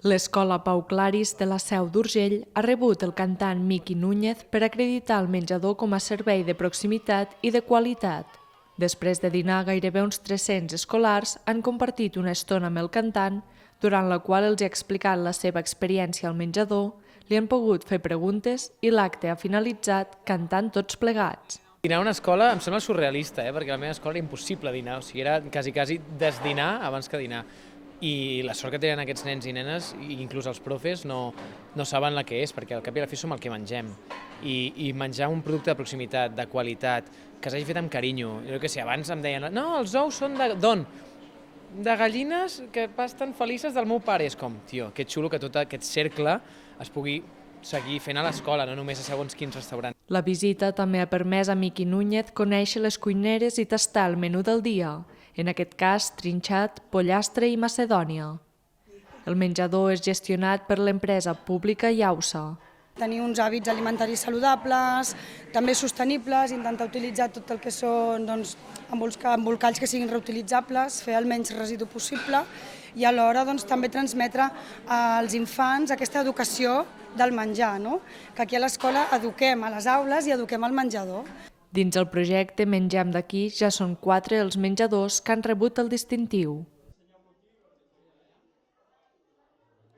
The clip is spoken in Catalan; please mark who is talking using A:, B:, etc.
A: L'Escola Pau Claris de la Seu d'Urgell ha rebut el cantant Miqui Núñez per acreditar el menjador com a servei de proximitat i de qualitat. Després de dinar, gairebé uns 300 escolars han compartit una estona amb el cantant, durant la qual els ha explicat la seva experiència al menjador, li han pogut fer preguntes i l'acte ha finalitzat cantant tots plegats.
B: Dinar a una escola em sembla surrealista, perquè a la meva escola era impossible dinar, o sigui, era quasi desdinar abans que dinar. I la sort que tenen aquests nens i nenes, i inclús els profes, no saben la que és, perquè al cap i a la fi som el que mengem. I menjar un producte de proximitat, de qualitat, que s'hagi fet amb carinyo. Jo què sé, abans em deien, no, els ous són d'on? De gallines que pasten felices del meu pare. És com, tio, que xulo que tot aquest cercle es pugui seguir fent a l'escola, no només a segons quins restaurants.
A: La visita també ha permès a Miqui Núñez conèixer les cuineres i tastar el menú del dia, en aquest cas trinxat, pollastre i macedònia. El menjador és gestionat per l'empresa pública Iausa.
C: Tenir uns hàbits alimentaris saludables, també sostenibles, intentar utilitzar tot el que són embolcalls que siguin reutilitzables, fer el menys residu possible i alhora també transmetre als infants aquesta educació del menjar, que aquí a l'escola eduquem a les aules i eduquem al menjador.
A: Dins el projecte Mengem d'aquí ja són 4 els menjadors que han rebut el distintiu.